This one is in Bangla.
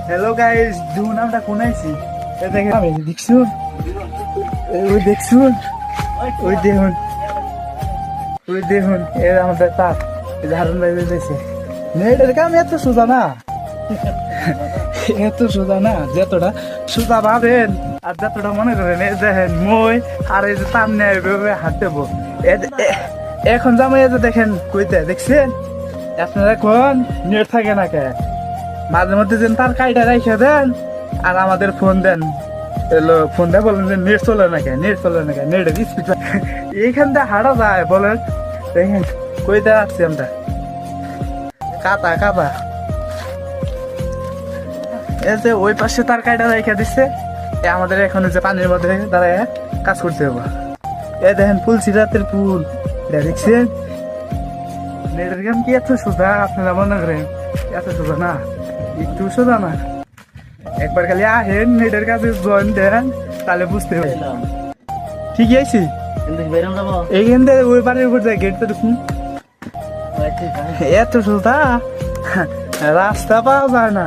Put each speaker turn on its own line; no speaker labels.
হ্যালো গাইস, দেখুন আমরা কোন আইছি। দেখেন আমি দেখছুন, ওই দেখছুন, ওই দেখুন, ওই দেখুন, এর আমাদের তার ধারণ বাইরে দিয়েছে। মেয়েটার কাম এত সোজা না, এত সোজা না, যতটা সোজা ভাবেন আর যতটা মনে করেন। এই দেখেন মই আর এই যে সামনে হাত দেবো। এখন জামাই যে দেখেন কইতে দেখছেন আপনারা এখন নেট থাকে না কে, মাঝে মধ্যে যেন তার কাইটা রেখে দেন আর আমাদের ফোন দেন। এলো ফোন দেয় বলেন যে নেট চলে না কে, নেট চলে না কে, নেটের স্পিড এইখান থেকে হাঁটা যায় বলেন। দেখেন কইতে আসছি আমরা, কাতা কাতা এই যে ওই পাশে তার কাইটা রেখে দিচ্ছে। আমাদের এখন যে পানির মধ্যে দাঁড়ায় কাজ করতে হবে। এই দেখেন ফুলছি রাতের ফুল, দেখছেন নেটের গেম কি এত সোজা আপনারা মনে করেন? এত সোজা না, একটু সোজা না। একবার খালি আহেন নেটের কাছে জয়েন দেন, তাহলে বুঝতে পারি। ঠিকই আছি এইখান থেকে ওই বাড়ির উপর যায় গেট তো দেখুন। এত সোজা রাস্তা পাওয়া যায় না।